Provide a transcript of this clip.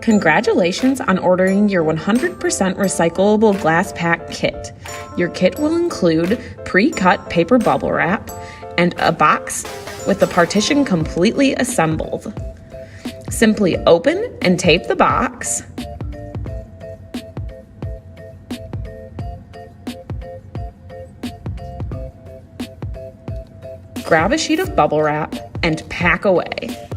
Congratulations on ordering your 100% recyclable glass pack kit. Your kit will include pre-cut paper bubble wrap and a box with the partition completely assembled. Simply open and tape the box. Grab a sheet of bubble wrap and pack away.